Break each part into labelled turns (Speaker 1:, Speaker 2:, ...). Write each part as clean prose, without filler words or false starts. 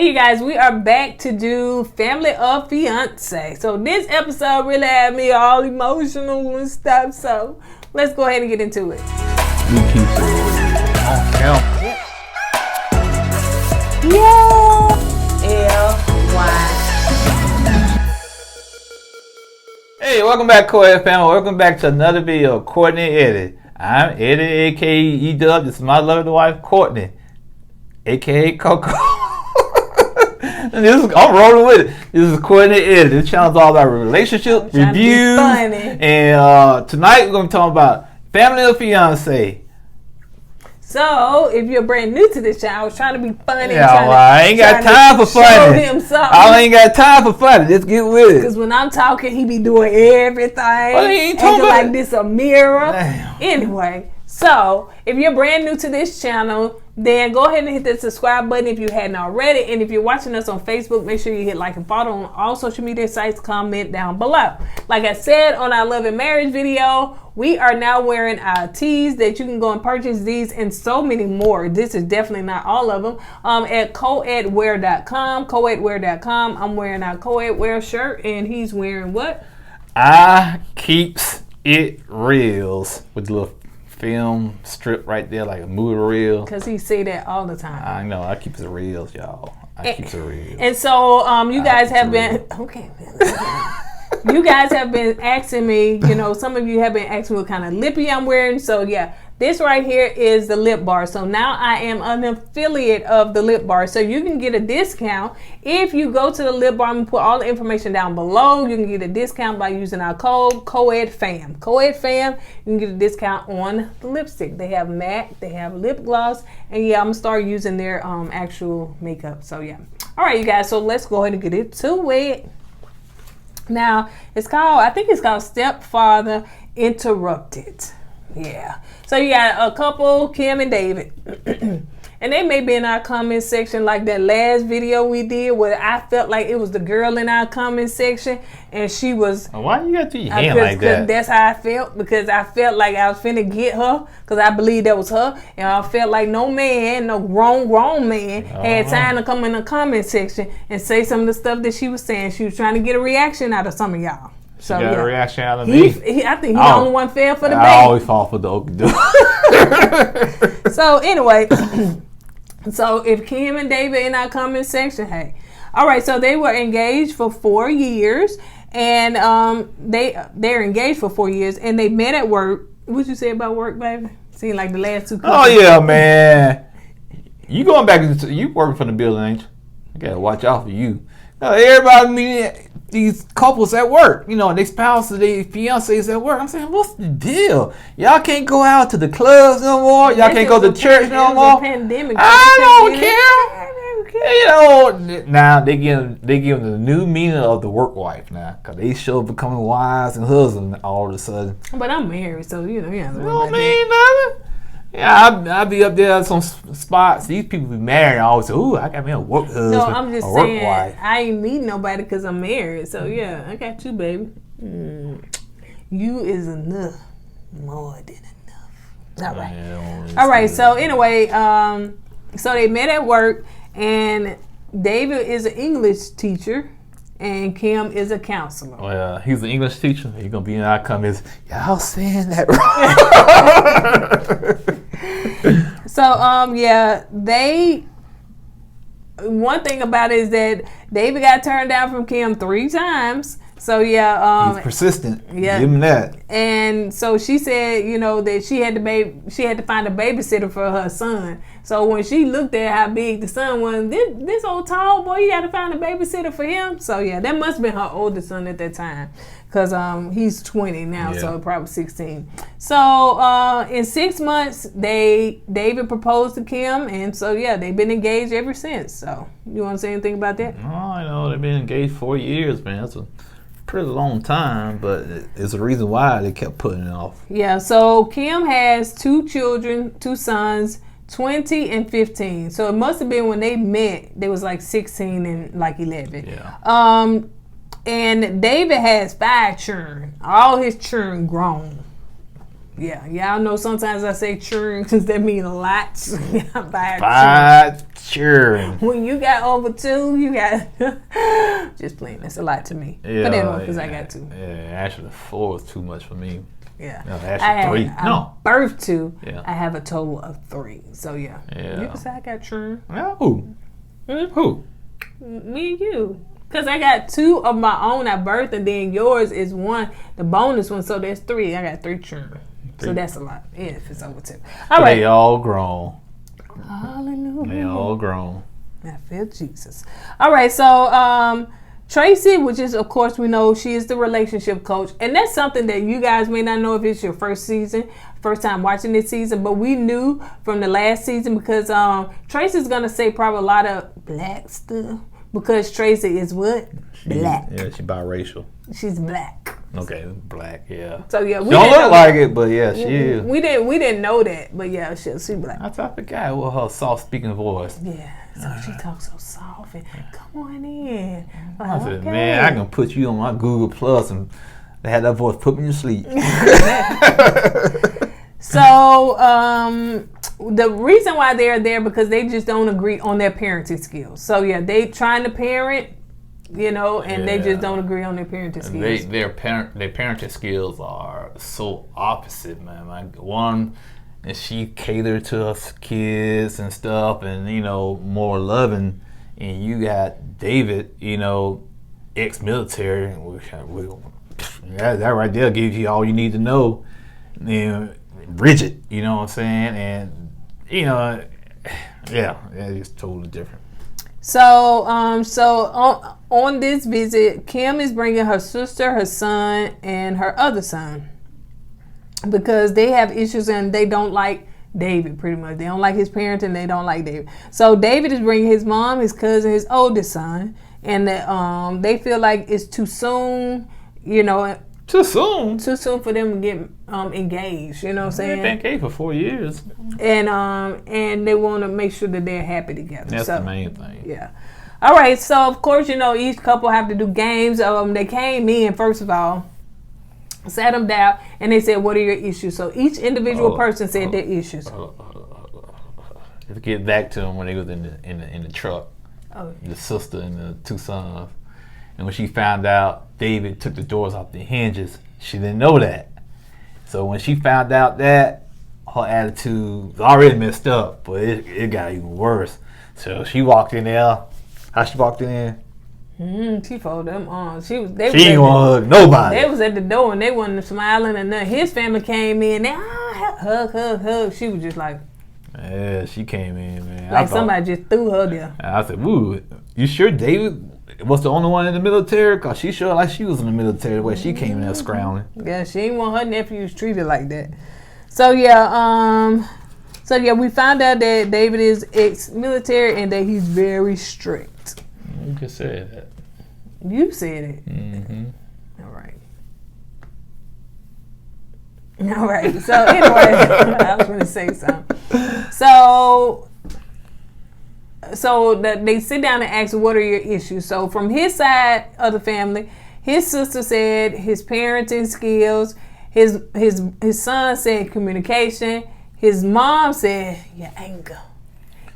Speaker 1: Hey you guys, we are back to do Family of Fiancé. So this episode really had me all emotional and stuff. So let's go ahead and get into it. LiQWYD.
Speaker 2: Hey, welcome back, KOED family. Welcome back to another video of kourtneyandeddie. I'm Eddie, aka E-Dub. This is my lovely wife, Kourtney, aka Coco. I'm rolling with it. This is kourtneyandeddie. This channel is all about relationship reviews. And tonight we're going to talk about Family of Fiancé.
Speaker 1: So, if you're brand new to this channel, I was trying to be funny.
Speaker 2: Yeah, I ain't got time for funny. I ain't got time for funny. Let's get with it.
Speaker 1: Because when I'm talking, he be doing everything.
Speaker 2: Well, he ain't
Speaker 1: acting like this a mirror.
Speaker 2: Damn.
Speaker 1: Anyway, so if you're brand new to this channel, then go ahead and hit that subscribe button if you hadn't already. And if you're watching us on Facebook, make sure you hit like and follow on all social media sites. Comment down below. Like I said on our love and marriage video, we are now wearing our tees that you can go and purchase these and so many more. This is definitely not all of them. At koedwear.com. koedwear.com. I'm wearing our KOED wear shirt and he's wearing what?
Speaker 2: I keeps it reals with the little film strip right there, like a movie reel.
Speaker 1: Because he say that all the time.
Speaker 2: I know. I keeps it reals, y'all. I keeps it real.
Speaker 1: And so you guys have been okay. You guys have been asking me, you know, some of you have been asking what kind of lippy I'm wearing. So yeah, this right here is the lip bar. So now I am an affiliate of the lip bar. So you can get a discount if you go to the lip bar. I'm gonna put all the information down below. You can get a discount by using our code KOEDFAM. KOEDFAM, you can get a discount on the lipstick. They have matte, they have lip gloss, and yeah, I'm gonna start using their actual makeup. So yeah. All right, you guys, so let's go ahead and get into it. Now, I think it's called Stepfather Interrupted. Yeah. So you got a couple, Kim and David. And they may be in our comment section like that last video we did where I felt like it was the girl in our comment section and she was...
Speaker 2: Why you got to your hand like that?
Speaker 1: That's how I felt, because I felt like I was finna get her because I believe that was her. And I felt like no man, no grown man had time to come in the comment section and say some of the stuff that she was saying. She was trying to get a reaction out of some of y'all. So,
Speaker 2: got a reaction out of me.
Speaker 1: I think he's the only one fair for the baby.
Speaker 2: I always fall for the okey doke.
Speaker 1: So anyway, so if Kim and David in our comment section, hey, all right. So they were engaged for 4 years, and they're engaged for 4 years, and they met at work. What you say about work, baby? Seemed like the last two.
Speaker 2: Oh yeah, man. You going back? You working for the building, ain't you? I gotta watch out for you. Everybody meeting these couples at work, you know, their spouses, their fiancés at work. I'm saying, what's the deal? Y'all can't go out to the clubs no more. Y'all can't go to church no more.
Speaker 1: Pandemic.
Speaker 2: I don't care. You know, now they give the new meaning of the work wife now, cause they show becoming wives and husbands all of a sudden.
Speaker 1: But I'm married, so you know, yeah.
Speaker 2: You don't mean nothing. Yeah, I'll be up there at some spots. These people be married. I always say, ooh, I got me a work husband.
Speaker 1: No, I'm just saying,
Speaker 2: wife.
Speaker 1: I ain't meeting nobody because I'm married. So, yeah, I got you, baby. You is enough. More than enough. All right. All right, so anyway, so they met at work, and David is an English teacher, and Kim is a counselor.
Speaker 2: Well, he's an English teacher. He's going to be in our comments. Y'all saying that wrong.
Speaker 1: So, yeah, one thing about it is that David got turned down from Kim 3 times. So, yeah.
Speaker 2: He's persistent.
Speaker 1: Yeah.
Speaker 2: Give him that.
Speaker 1: And so she said, you know, that she had to find a babysitter for her son. So when she looked at how big the son was, this old tall boy, you got to find a babysitter for him. So, yeah, that must have been her oldest son at that time. Because he's 20 now, so probably 16. So in 6 months, David proposed to Kim. And so, yeah, they've been engaged ever since. So you want to say anything about that?
Speaker 2: Oh, I know. They've been engaged 4 years, man. That's a pretty long time, but it's a reason why they kept putting it off.
Speaker 1: Yeah, so Kim has 2 children, 2 sons, 20 and 15. So it must have been when they met, they was like 16 and like 11.
Speaker 2: Yeah.
Speaker 1: And David has 5 children. All his children grown. Yeah, y'all know sometimes I say children because that mean a lot.
Speaker 2: Five children.
Speaker 1: When you got over 2, you got just playing. That's a lot to me.
Speaker 2: Yeah,
Speaker 1: but anyway, because I got 2.
Speaker 2: Yeah, actually 4 is too much for me.
Speaker 1: Yeah,
Speaker 2: no, actually 3. No,
Speaker 1: birth 2.
Speaker 2: Yeah.
Speaker 1: I have a total of 3. So yeah, you can say I got children.
Speaker 2: No, who? Who?
Speaker 1: Me and you. Because I got 2 of my own at birth, and then yours is 1, the bonus one. So there's 3. I got 3 children. So that's a lot. Yeah, if it's over 2. All right.
Speaker 2: They all grown.
Speaker 1: Hallelujah.
Speaker 2: They all grown.
Speaker 1: I feel Jesus. All right. So Tracy, which is, of course, we know she is the relationship coach. And that's something that you guys may not know if it's your first time watching this season. But we knew from the last season because Tracy's going to say probably a lot of black stuff. Because Tracy is what? Black.
Speaker 2: Yeah, she's biracial.
Speaker 1: She's black.
Speaker 2: Okay, black, yeah.
Speaker 1: So yeah, we
Speaker 2: don't look like it, but yeah, she is.
Speaker 1: We didn't know that, but yeah, she's black.
Speaker 2: I forgot with her soft speaking voice.
Speaker 1: Yeah, so she talks so soft and come on in.
Speaker 2: I said, man, I can put you on my Google Plus and they had that voice put me to sleep.
Speaker 1: So the reason why they're there because they just don't agree on their parenting skills. So yeah, they trying to parent. And they just don't agree on their parenting skills.
Speaker 2: Their parenting skills are so opposite, man. Like one, and she catered to us kids and stuff, and more loving. And you got David, ex-military. That right there gives you all you need to know. And rigid, you know what I'm saying? And yeah, it's just totally different.
Speaker 1: So, on this visit, Kim is bringing her sister, her son, and her other son because they have issues and they don't like David. Pretty much, they don't like his parents and they don't like David. So David is bringing his mom, his cousin, his oldest son, and they feel like it's too soon.
Speaker 2: Too soon?
Speaker 1: Too soon for them to get engaged, you know what I'm saying?
Speaker 2: They've been engaged for 4 years.
Speaker 1: And they want to make sure that they're happy together.
Speaker 2: That's the main thing.
Speaker 1: Yeah. All right, so of course, each couple have to do games. They came in, first of all, sat them down, and they said, what are your issues? So each individual person said their issues.
Speaker 2: Let's get back to them when they was in the truck. Oh. The sister and the 2 sons. And when she found out David took the doors off the hinges, she didn't know that. So when she found out that, her attitude was already messed up, but it got even worse. So she walked in there. How she walked in there?
Speaker 1: She folded them on. She ain't
Speaker 2: want to hug nobody.
Speaker 1: They was at the door and they wasn't smiling and nothing. His family came in. They hug. She was just like.
Speaker 2: Yeah, she came in, man.
Speaker 1: Like somebody just threw her there.
Speaker 2: I said, "Ooh, you sure David was the only one in the military? Cause she sure like she was in the military the way she came in there scrambling."
Speaker 1: Yeah, she didn't want her nephews treated like that. So yeah, we found out that David is ex-military and that he's very strict.
Speaker 2: You can say that.
Speaker 1: You said it.
Speaker 2: Mm-hmm.
Speaker 1: All right. So anyway, I was going to say something. So that they sit down and ask, what are your issues? So from his side of the family, his sister said his parenting skills. His son said communication. His mom said your anger.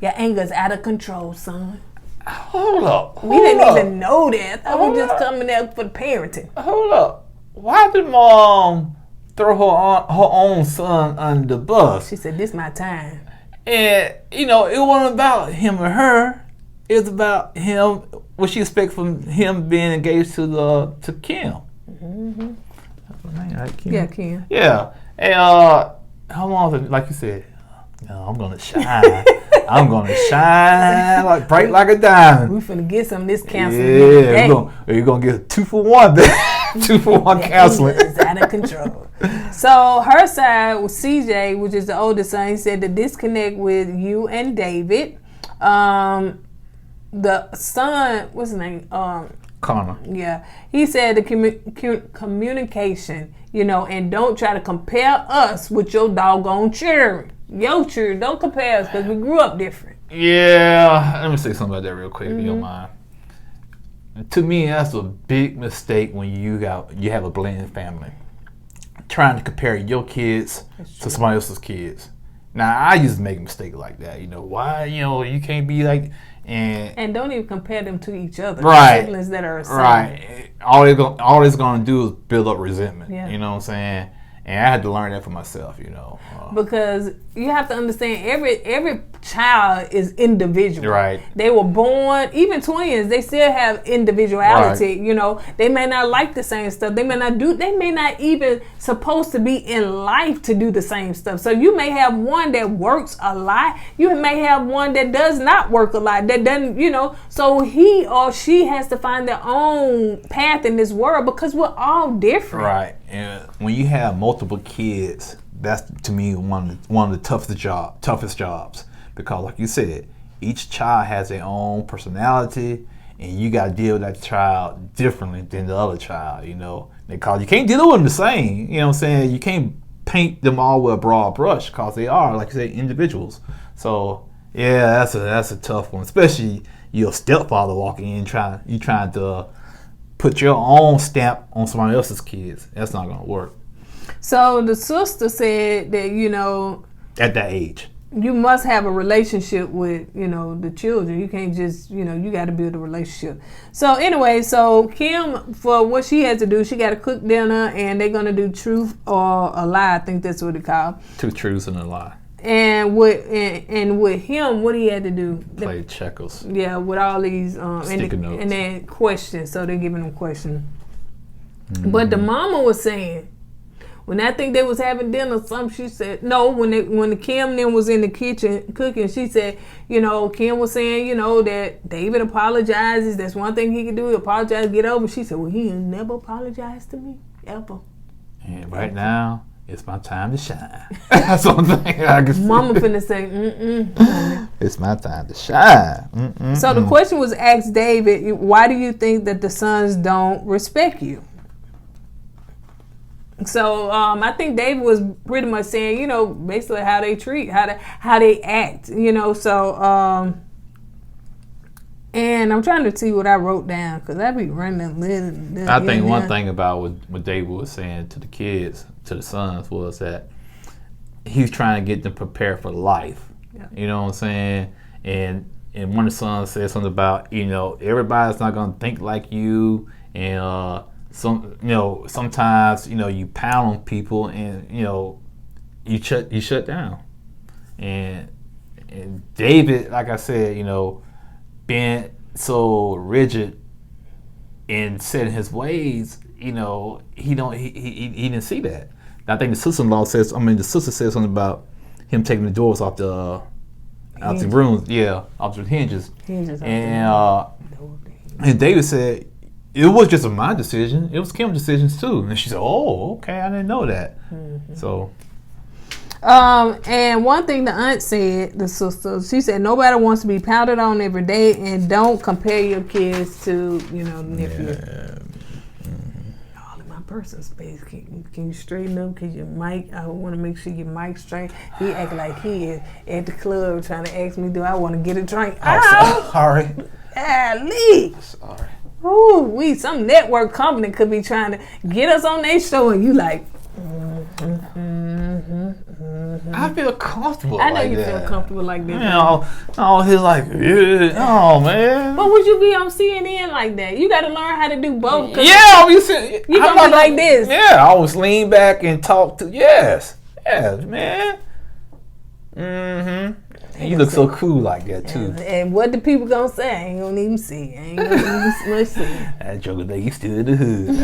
Speaker 1: Your anger's out of control, son.
Speaker 2: Hold up.
Speaker 1: We didn't even know that. I was just coming there for the parenting.
Speaker 2: Hold up. Why did mom throw her own son under the bus?
Speaker 1: She said, "This my time."
Speaker 2: And it wasn't about him or her. It was about him. What she expected from him being engaged to Kim.
Speaker 1: Mm-hmm.
Speaker 2: Right, Kim?
Speaker 1: Yeah, Kim.
Speaker 2: Yeah, and how long? Like you said, I'm gonna shine. I'm gonna shine like bright like a diamond.
Speaker 1: We finna get some of this counseling.
Speaker 2: Yeah, you're gonna get a 2-for-1 there. 2-for-1 counseling.
Speaker 1: It's out of control. So her side was CJ, which is the oldest son. He said the disconnect with you and David. The son, what's his name?
Speaker 2: Connor.
Speaker 1: Yeah, he said the communication, and don't try to compare us with your doggone children. Your children, don't compare us because we grew up different.
Speaker 2: Yeah, let me say something about that real quick, if you don't mind. To me, that's a big mistake when you have a blended family. trying to compare your kids to somebody else's kids. Now, I used to make a mistake like that. Why? You can't be like... And
Speaker 1: don't even compare them to each other.
Speaker 2: Right.
Speaker 1: Siblings that are the same.
Speaker 2: Right. All it's going to do is build up resentment. Yeah. You know what I'm saying? And I had to learn that for myself,
Speaker 1: because you have to understand every child is individual.
Speaker 2: Right.
Speaker 1: They were born, even twins, they still have individuality. Right. They may not like the same stuff. They may not even supposed to be in life to do the same stuff. So you may have one that works a lot. You may have one that does not work a lot. That doesn't, so he or she has to find their own path in this world because we're all different.
Speaker 2: Right. And when you have multiple kids, that's to me one of the toughest jobs, because like you said, each child has their own personality, and you got to deal with that child differently than the other child. Because you can't deal with them the same. You know what I'm saying? You can't paint them all with a broad brush because they are, like you say, individuals. So yeah, that's a tough one, especially your stepfather walking in trying to put your own stamp on somebody else's kids. That's not going to work.
Speaker 1: So the sister said that,
Speaker 2: at that age,
Speaker 1: you must have a relationship with, the children. You can't just, you got to build a relationship. So anyway, Kim, for what she has to do, she got to cook dinner, and they're going to do truth or a lie. I think that's what it called.
Speaker 2: 2 truths and a lie.
Speaker 1: And with him, what he had to do?
Speaker 2: Play checkers.
Speaker 1: Yeah, with all these
Speaker 2: notes.
Speaker 1: And then questions. So they're giving them questions. Mm-hmm. But the mama was saying, when I think they was having dinner, she said no. When the Kim then was in the kitchen cooking, she said, Kim was saying, that David apologizes. That's one thing he can do. Apologize, get over. She said, well, he ain't never apologized to me ever.
Speaker 2: And right now, it's my time to shine. That's one thing I can say.
Speaker 1: Mama finna say,
Speaker 2: It's my time to shine.
Speaker 1: So the question was asked David, why do you think that the sons don't respect you? So I think David was pretty much saying, basically how they treat, how they act, So and I'm trying to see what I wrote down because I be running little.
Speaker 2: I think one thing about what David was saying to the kids, to the sons, was that he's trying to get them prepared for life. Yeah. You know what I'm saying? And one of the sons said something about, everybody's not gonna think like you, and sometimes you pound on people, and you shut down. And David, like I said, being so rigid and set in his ways, he didn't see that. I think the sister says something about him taking the doors off the rooms, off the hinges. And David said it was just my decision. It was Kim's decisions too. And she said, "Oh, okay, I didn't know that." Mm-hmm. So.
Speaker 1: And one thing the aunt said, the sister, she said, nobody wants to be pounded on every day, and don't compare your kids to, nephew. Yeah. Mm-hmm. All in my personal space. Can you straighten up? Cause your mic, I want to make sure your mic's straight. He act like he is at the club trying to ask me, do I want to get a drink?
Speaker 2: Oh, sorry.
Speaker 1: Ali.
Speaker 2: Sorry.
Speaker 1: Ooh, some network company could be trying to get us on their show, and you like,
Speaker 2: I feel comfortable.
Speaker 1: I know you feel comfortable like that.
Speaker 2: He's like, oh man.
Speaker 1: But would you be on CNN like that? You got to learn how to do both.
Speaker 2: Yeah,
Speaker 1: you gonna be like this.
Speaker 2: Yeah, I always lean back and talk to. Yes, man. Mm-hmm. You look so cool like that too.
Speaker 1: And what the people gonna say? I ain't gonna even see. I ain't gonna even much see.
Speaker 2: That joker think you still in the hood.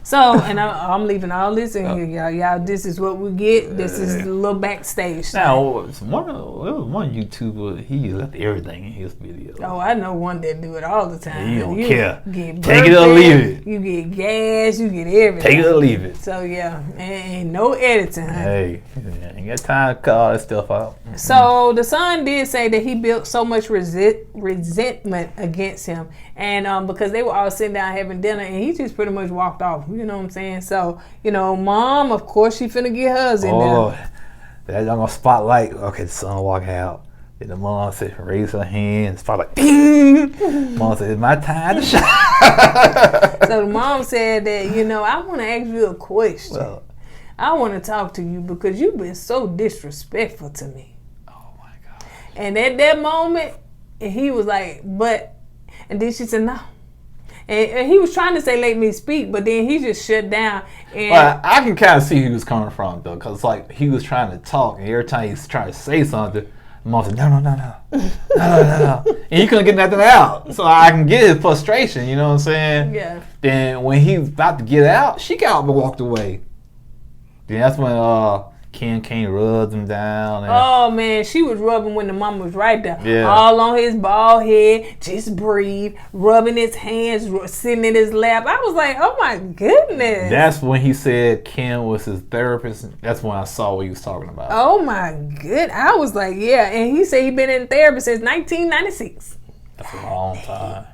Speaker 1: So, and I'm leaving all this in here, y'all. This is what we get. This is a little backstage.
Speaker 2: Now, there was one YouTuber, he left everything in his video.
Speaker 1: Oh, I know one that do it all the time.
Speaker 2: You don't care.
Speaker 1: Take
Speaker 2: it or leave it.
Speaker 1: You get gas, you get everything.
Speaker 2: Take it or leave it.
Speaker 1: So, yeah, ain't no editing.
Speaker 2: Hey, ain't got time to call that stuff out.
Speaker 1: So, the son did say that he built so much resentment against him. And because they were all sitting down having dinner, and he just pretty much walked off. You know what I'm saying? So, mom, of course, she finna get hers in there.
Speaker 2: That on a spotlight. Okay, the son walk out. And the mom said, raise her hands. Father like, ding. Mom said, it's my time to shine.
Speaker 1: So the mom said that, I want to ask you a question.
Speaker 2: Well,
Speaker 1: I want to talk to you because you've been so disrespectful to me.
Speaker 2: oh my God.
Speaker 1: And at that moment, he was like, but, and then she said, no. And he was trying to say, let me speak, but then he just shut down. And
Speaker 2: Well, I can kind of see who he was coming from, though, because like he was trying to talk, and every time he's trying to say something, the mom said, no. And he couldn't get nothing out. So I can get his frustration, you know what I'm saying?
Speaker 1: Yeah.
Speaker 2: Then when he was about to get out, she got up and walked away. Then that's when Ken came and rubbed him down. And,
Speaker 1: Oh man, she was rubbing when the mama was right there.
Speaker 2: Yeah.
Speaker 1: All on his bald head, just breathe, rubbing his hands, sitting in his lap. I was like, oh my goodness.
Speaker 2: that's when he said Ken was his therapist. That's when I saw what he was talking about.
Speaker 1: Oh my good. I was like, yeah. And he said he been in therapy since 1996.
Speaker 2: That's a long time.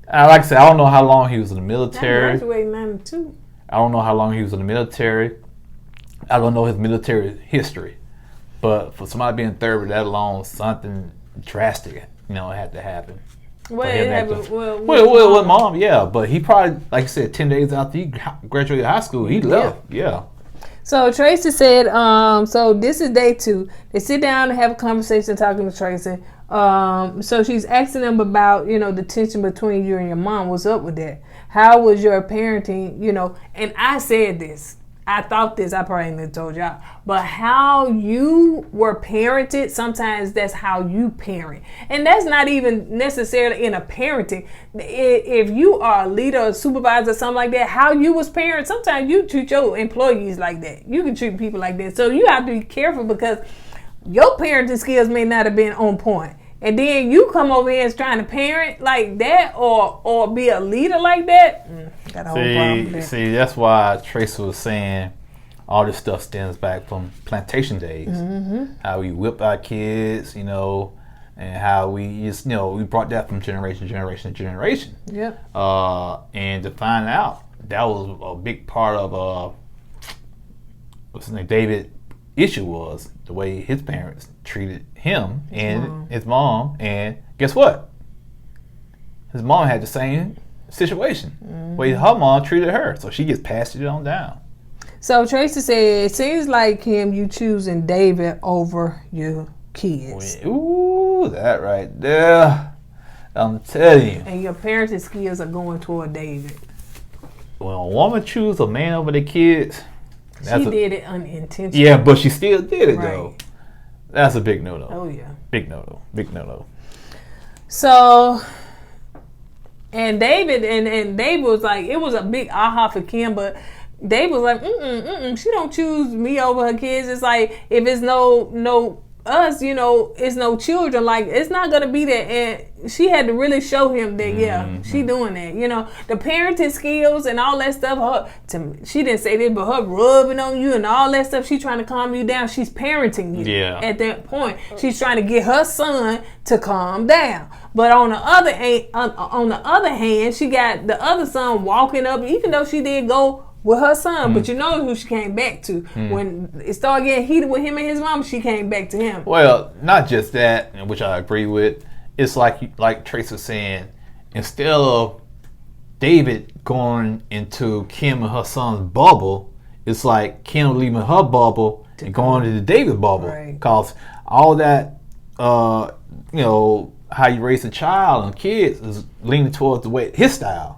Speaker 2: Like I said, I don't know how long he was in the
Speaker 1: I
Speaker 2: military.
Speaker 1: graduated in 92.
Speaker 2: I don't know how long he was in the military. I don't know his military history. But for somebody being in therapy that long, something drastic, had to happen.
Speaker 1: Well,
Speaker 2: him
Speaker 1: it happened.
Speaker 2: after-
Speaker 1: Well,
Speaker 2: with mom, yeah. But he probably, like you said, 10 days after he graduated high school, he left. Yeah.
Speaker 1: So Tracy said, so this is day 2. They sit down and have a conversation talking to Tracy. So she's asking them about, the tension between you and your mom. What's up with that? How was your parenting, And I said this. I thought this, I probably ain't told y'all. But how you were parented, sometimes that's how you parent. And that's not even necessarily in a parenting. If you are a leader or supervisor or something like that, how you was parent, sometimes you treat your employees like that. You can treat people like that. So you have to be careful because your parenting skills may not have been on point. And then you come over here and trying to parent like that or be a leader like that. Got a whole problem with that.
Speaker 2: See, that's why Tracy was saying all this stuff stems back from plantation days.
Speaker 1: Mm-hmm.
Speaker 2: How we whip our kids, and how we just, we brought that from generation to generation.
Speaker 1: Yep.
Speaker 2: And to find out that was a big part of what's his name, David issue was the way his parents treated him and his mom, and guess what? His mom had the same situation. Way her mom treated her, so she just passed it on down.
Speaker 1: So Tracy said, it seems like him, you choosing David over your kids.
Speaker 2: Ooh, that right there. I'm telling you.
Speaker 1: And your parenting skills are going toward David.
Speaker 2: When a woman chooses a man over their kids,
Speaker 1: She did it unintentionally.
Speaker 2: yeah, but she still did it though.
Speaker 1: Right.
Speaker 2: That's a big no-no.
Speaker 1: Oh yeah.
Speaker 2: Big no-no. Big no-no.
Speaker 1: So, and David and David was like, it was a big aha for Kim, but David was like, she don't choose me over her kids. It's like, if it's no us, it's no children, like it's not gonna be that. And she had to really show him that she doing that. The parenting skills and all that stuff, she didn't say this, but her rubbing on you and all that stuff, she trying to calm you down. She's parenting you.
Speaker 2: Yeah.
Speaker 1: At that point, she's trying to get her son to calm down. But on the other hand, she got the other son walking up, even though she did go with her son, but you know who she came back to. When it started getting heated with him and his mom, she came back to him.
Speaker 2: Well, not just that, which I agree with. It's like Trace was saying, instead of David going into Kim and her son's bubble, it's like Kim leaving her bubble and going into David's bubble. Because all that, how you raise a child and kids is leaning towards the way his style.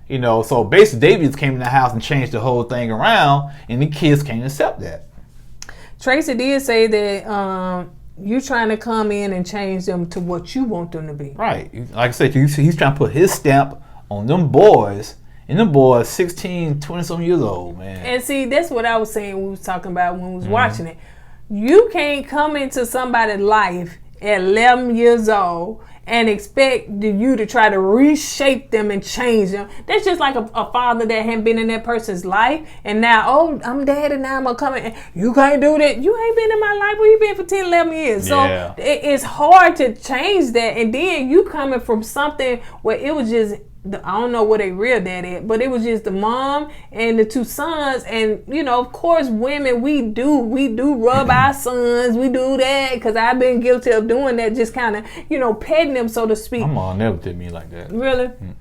Speaker 2: So basically David came in the house and changed the whole thing around, and the kids can't accept that.
Speaker 1: Tracy did say that you trying to come in and change them to what you want them to be.
Speaker 2: Right. Like I said, he's trying to put his stamp on them boys, and them boys 16, 20-some years old, man.
Speaker 1: And see, that's what I was saying we was talking about when we was watching it. You can't come into somebody's life at 11 years old and expect you to try to reshape them and change them. That's just like a father that hadn't been in that person's life, and now, I'm daddy, now I'm gonna come in. You can't do that. You ain't been in my life. Where you been for 10, 11 years?
Speaker 2: Yeah.
Speaker 1: So it's hard to change that, and then you coming from something where it was just I don't know where they real dad at, but it was just the mom and the 2 sons. And, you know, of course, women, we do rub our sons. We do that because I've been guilty of doing that, just kind of, you know, petting them, so to speak.
Speaker 2: My mom never did me like that.
Speaker 1: Really? Mm-hmm.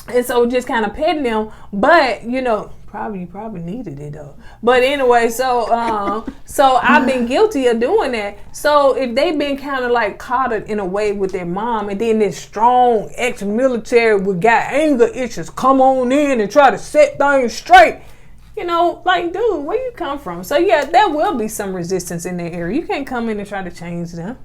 Speaker 1: And so just kind of petting them. But, you know, you probably needed it though. But anyway, so I've been guilty of doing that. So if they've been kind of like caught in a way with their mom, and then this strong ex-military with got anger issues come on in and try to set things straight, you know, like, dude, where you come from? So yeah, there will be some resistance in that area. You can't come in and try to change them.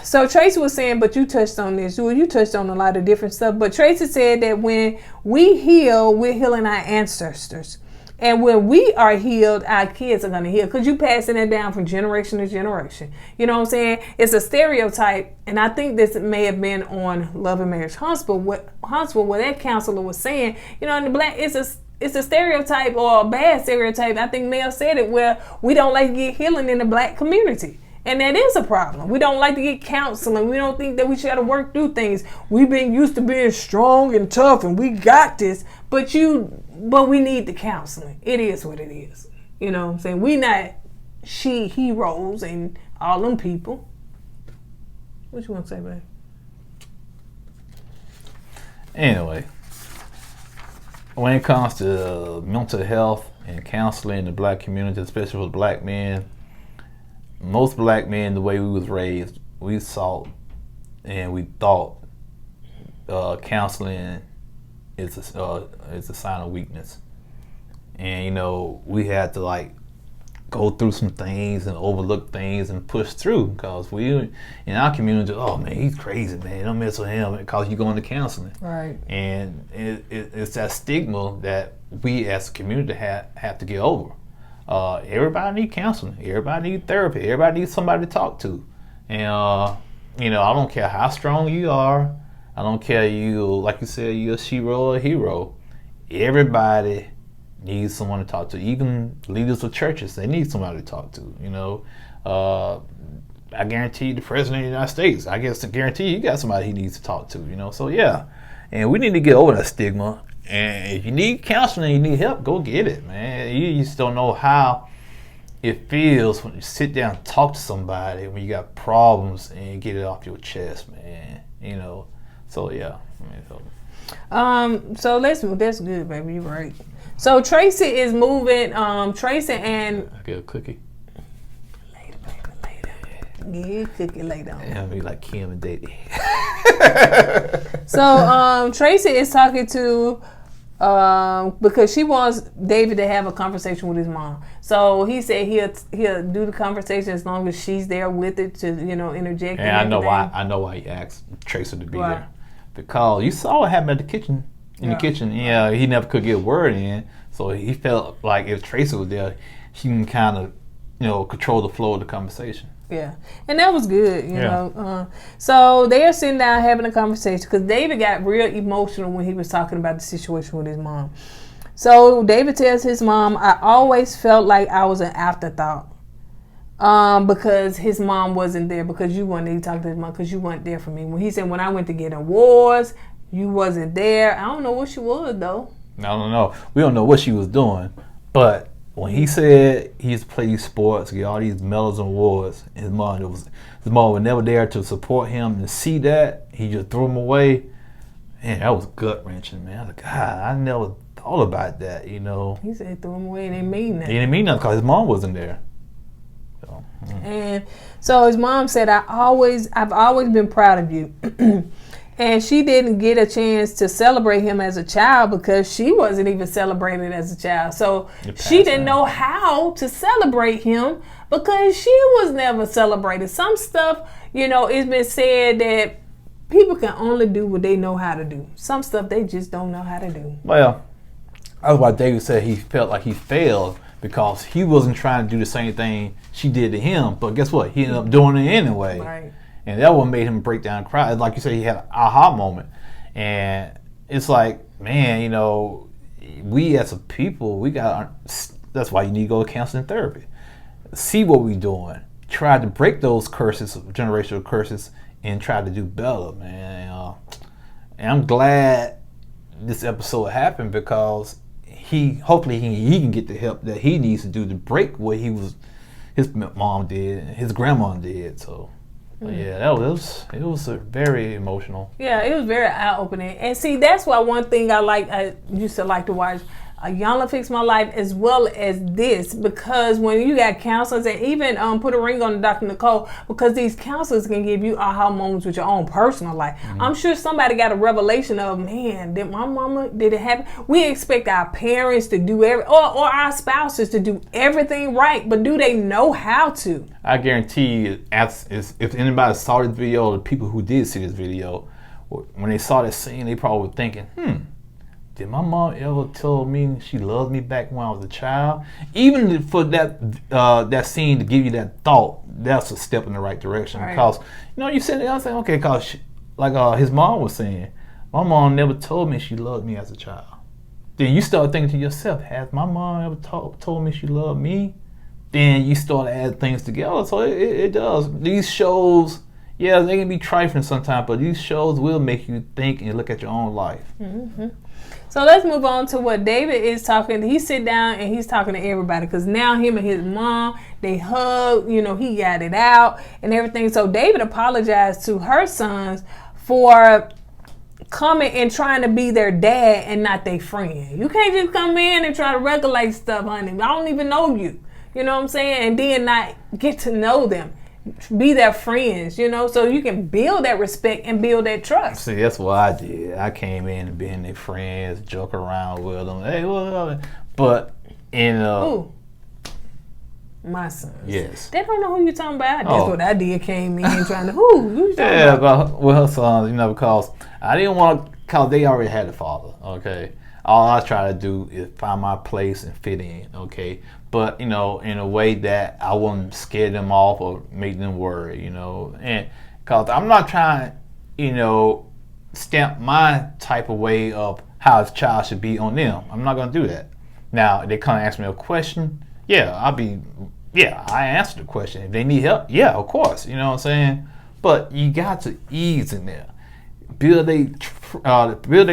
Speaker 1: So Tracy was saying, but you touched on this. You touched on a lot of different stuff. But Tracy said that when we heal, we're healing our ancestors. And when we are healed, our kids are going to heal. Because you passing it down from generation to generation. You know what I'm saying? It's a stereotype. And I think this may have been on Love and Marriage Huntsville, where that counselor was saying, you know, in the black, it's a stereotype, or a bad stereotype. I think Mel said it, where we don't like to get healing in the black community. And that is a problem. We don't like to get counseling. We don't think that we should have to work through things. We've been used to being strong and tough, and we got this. But we need the counseling. It is what it is. You know what I'm saying? We not heroes and all them people. What you want to say, babe?
Speaker 2: Anyway, when it comes to mental health and counseling in the black community, especially for black men, most black men, the way we was raised, we saw and we thought counseling is a sign of weakness. And, you know, we had to, like, go through some things and overlook things and push through, because we, in our community, oh, man, he's crazy, man, don't mess with him, because you're going to counseling.
Speaker 1: Right.
Speaker 2: And it's that stigma that we as a community have to get over. Everybody need counseling. Everybody need therapy. Everybody needs somebody to talk to. And, you know, I don't care how strong you are. I don't care like you said, you're a shero or a hero. Everybody needs someone to talk to. Even leaders of churches, they need somebody to talk to, you know. I guarantee you, the President of the United States, I guarantee you got somebody he needs to talk to, you know. So, yeah. And we need to get over that stigma. And if you need counseling, you need help, go get it, man. You just don't know how it feels when you sit down and talk to somebody when you got problems and get it off your chest, man. You know, so yeah.
Speaker 1: So that's good, baby. You're right. So Tracy is moving. Tracy and
Speaker 2: I get a cookie.
Speaker 1: Later. Yeah, cookie later.
Speaker 2: Yeah, I'll be like Kim and Daddy.
Speaker 1: So Tracy is talking to because she wants David to have a conversation with his mom. So he said he'll do the conversation as long as she's there with it to, you know, interject.
Speaker 2: And I know why he asked Tracy to be there, because you saw what happened at the kitchen. The kitchen, yeah, he never could get a word in. So he felt like if Tracy was there, she can kind of, you know, control the flow of the conversation.
Speaker 1: Yeah, and that was good, you know. So they are sitting down having a conversation, because David got real emotional when he was talking about the situation with his mom. So David tells his mom, I always felt like I was an afterthought because his mom wasn't there, because you weren't there. He talked to his mom, because you weren't there for me. When he said, when I went to get awards, you wasn't there. I don't know what she was, though.
Speaker 2: I don't know. We don't know what she was doing, but when he said he used to play these sports, get all these medals and awards, his mom was never there to support him, and see that, he just threw him away. Man, that was gut wrenching, man. I was like, God, I never thought about that, you know.
Speaker 1: He said threw him away, and it didn't mean nothing.
Speaker 2: It didn't mean nothing because his mom wasn't there. So,
Speaker 1: And so his mom said, I've always been proud of you. And she didn't get a chance to celebrate him as a child because she wasn't even celebrated as a child. So she didn't know how to celebrate him because she was never celebrated. Some stuff, you know, it's been said that people can only do what they know how to do. Some stuff they just don't know how to do.
Speaker 2: Well, that's why David said he felt like he failed, because he wasn't trying to do the same thing she did to him. But guess what? He ended up doing it anyway.
Speaker 1: Right.
Speaker 2: And that one made him break down and cry. Like you said, he had an aha moment. And it's like, man, you know, we as a people, that's why you need to go to counseling therapy. See what we're doing. Try to break those curses, generational curses, and try to do better, man. And I'm glad this episode happened because hopefully he can get the help that he needs to do to break what his mom did, his grandma did. So yeah, it was very emotional.
Speaker 1: Yeah, it was very eye opening. And see, that's why one thing I used to like to watch Yana Fix My Life as well as this, because when you got counselors, and even put a ring on Dr. Nicole, because these counselors can give you aha moments with your own personal life. I'm sure somebody got a revelation of, man, did it happen? We expect our parents to do or our spouses to do everything right, but do they know how to?
Speaker 2: I guarantee you, if anybody saw this video, or the people who did see this video, when they saw that scene, they probably were thinking, did my mom ever tell me she loved me back when I was a child? Even for that scene to give you that thought, that's a step in the right direction. Right. Because, you sit there and say, okay, because like his mom was saying, my mom never told me she loved me as a child. Then you start thinking to yourself, has my mom ever told me she loved me? Then you start adding things together. So it does. These shows, yeah, they can be trifling sometimes, but these shows will make you think and look at your own life.
Speaker 1: Mm-hmm. So let's move on to what David is talking. He sit down and he's talking to everybody, because now him and his mom, they hug, he got it out and everything. So David apologized to her sons for coming and trying to be their dad and not their friend. You can't just come in and try to regulate stuff, honey. I don't even know you. You know what I'm saying? And then not get to know them. Be their friends, so you can build that respect and build that trust.
Speaker 2: See, that's what I did. I came in and being their friends, joke around with them. Hey, what? But
Speaker 1: my sons.
Speaker 2: Yes.
Speaker 1: They don't know who you're talking about. That's what I did. Came in trying to who you talking about?
Speaker 2: But with her sons, because I didn't want to, because they already had a father. Okay. All I try to do is find my place and fit in. Okay. But, in a way that I wouldn't scare them off or make them worry, And because I'm not trying, stamp my type of way of how a child should be on them. I'm not going to do that. Now, if they come and ask me a question, I answer the question. If they need help, of course, you know what I'm saying? But you got to ease in there. Build their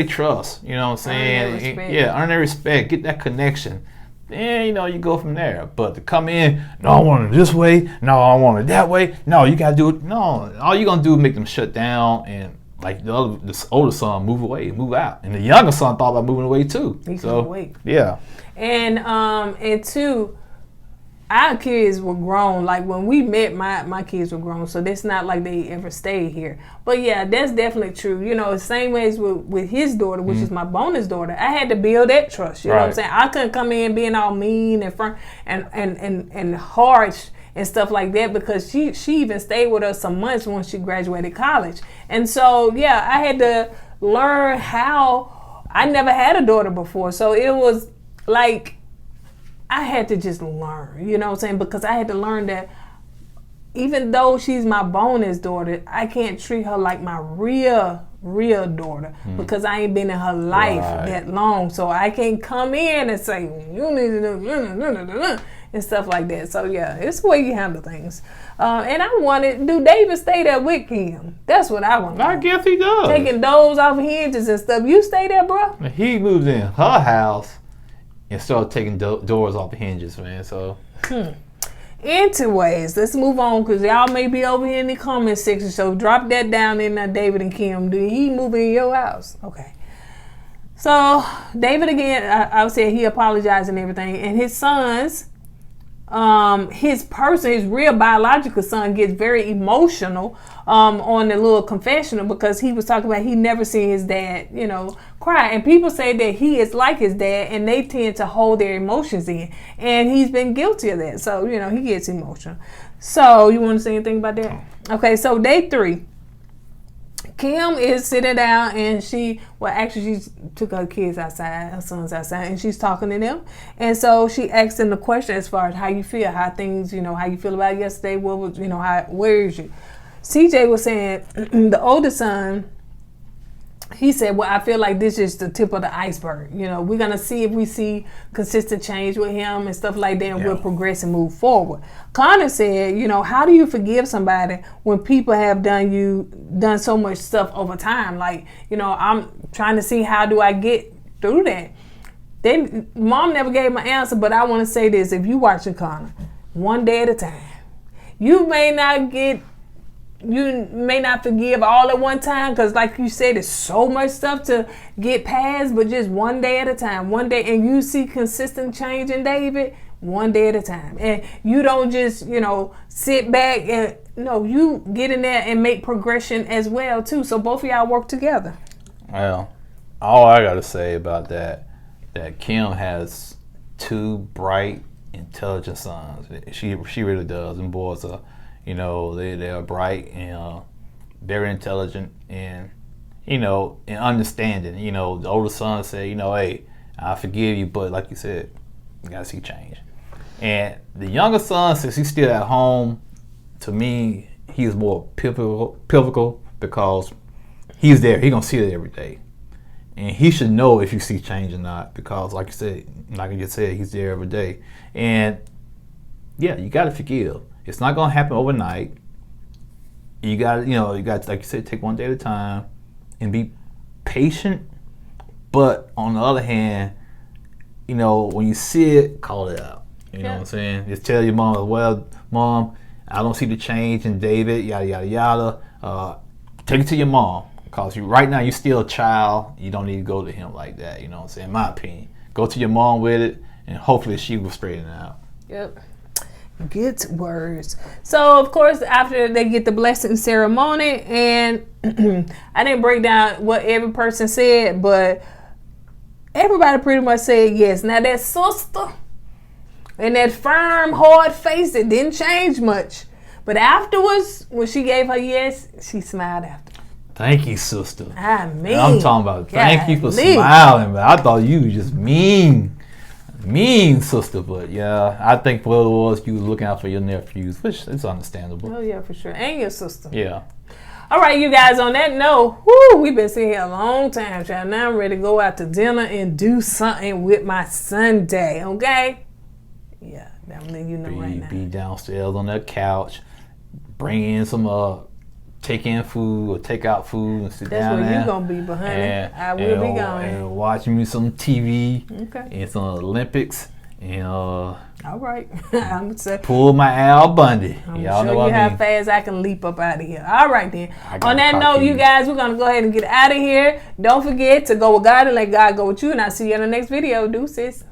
Speaker 2: trust, you know what I'm saying? Earn their respect, get that connection. Then, you go from there. But to come in, no, I want it this way. No, I want it that way. No, you got to do it. No, all you're going to do is make them shut down and, like the older son, move away, move out. And the younger son thought about moving away too.
Speaker 1: He's going to wait.
Speaker 2: Yeah.
Speaker 1: And two, our kids were grown. Like when we met, my kids were grown. So that's not like they ever stayed here. But yeah, that's definitely true. The same ways with his daughter, which is my bonus daughter. I had to build that trust. You know what I'm saying? I couldn't come in being all mean and firm and harsh and stuff like that, because she even stayed with us some months when she graduated college. And so yeah, I had to learn how. I never had a daughter before, so it was like I had to just learn, you know what I'm saying? Because I had to learn that even though she's my bonus daughter, I can't treat her like my real daughter, because I ain't been in her life that long. So I can't come in and say, you need to do and stuff like that. So yeah, it's the way you handle things. And I wanted, do David stay there with Kim? That's what I want.
Speaker 2: I guess he does.
Speaker 1: Taking doors off hinges and stuff. You stay there, bro?
Speaker 2: He moved in her house and started taking doors off the hinges, man. So.
Speaker 1: Anyways, let's move on, because y'all may be over here in the comment section. So drop that down in there, David and Kim. Do he move in your house? Okay. So David again, I would say he apologized and everything, and his sons, his real biological son gets very emotional on the little confessional, because he was talking about he never seen his dad, cry. And people say that he is like his dad, and they tend to hold their emotions in. And he's been guilty of that. So, he gets emotional. So, you want to say anything about that? Okay, so day 3. Kim is sitting down, and she took her kids outside, her sons outside, and she's talking to them. And so she asked them the question as far as how you feel, how things, how you feel about yesterday, what was, where is you? CJ was saying the older son he said, well, I feel like this is the tip of the iceberg. You know, we're going to see if we see consistent change with him and stuff like that, and we'll progress and move forward. Connor said, you know, how do you forgive somebody when people have done so much stuff over time? Like, you know, I'm trying to see how do I get through that. Mom never gave my answer, but I want to say this. If you watching Connor, one day at a time, you may not forgive all at one time, because like you said, there's so much stuff to get past, but just one day at a time, one day, and you see consistent change in David, one day at a time. And you don't just, you know, sit back and, no, you get in there and make progression as well too. So both of y'all work together.
Speaker 2: Well, all I got to say about that Kim has two bright, intelligent sons. She really does. And boys are, you know, they are bright and very intelligent and, you know, and understanding. You know, the older son said, you know, hey, I forgive you, but like you said, you gotta see change. And the younger son, since he's still at home, to me, he is more pivotal because he's there. He's gonna see it every day. And he should know if you see change or not, because like you said, like I just said, he's there every day. And yeah, you gotta forgive. It's not gonna happen overnight. You got, like you said, take one day at a time and be patient. But on the other hand, you know, when you see it, call it out. You know what I'm saying? Just tell your mom, well, Mom, I don't see the change in David, yada yada yada. Take it to your mom, because right now you're still a child. You don't need to go to him like that. You know what I'm saying? In my opinion, go to your mom with it, and hopefully she will straighten it out.
Speaker 1: Yep. Good words. So, of course, after they get the blessing ceremony, and I didn't break down what every person said, but everybody pretty much said yes. Now, that sister and that firm, hard face, it didn't change much. But afterwards, when she gave her yes, she smiled after.
Speaker 2: Thank you, sister.
Speaker 1: I mean,
Speaker 2: I'm talking about thank you for smiling, but I thought you were just mean sister. But yeah, I think what it was, you were looking out for your nephews, which is understandable.
Speaker 1: Oh yeah, for sure. And your sister.
Speaker 2: Yeah.
Speaker 1: All right, you guys, on that note, we've been sitting here a long time, child. Now I'm ready to go out to dinner and do something with my Sunday, okay? Yeah, I'm letting you know right now.
Speaker 2: Be downstairs on that couch, bring in some take in food or take out food and sit down there.
Speaker 1: That's where you gonna be, but honey, I will be gone. And
Speaker 2: watching me some TV and some Olympics and
Speaker 1: all right. I'm gonna say,
Speaker 2: pull my Al Bundy.
Speaker 1: Y'all know what I mean. How fast I can leap up out of here. All right then. On that note, you guys, we're gonna go ahead and get out of here. Don't forget to go with God and let God go with you. And I'll see you in the next video. Deuces.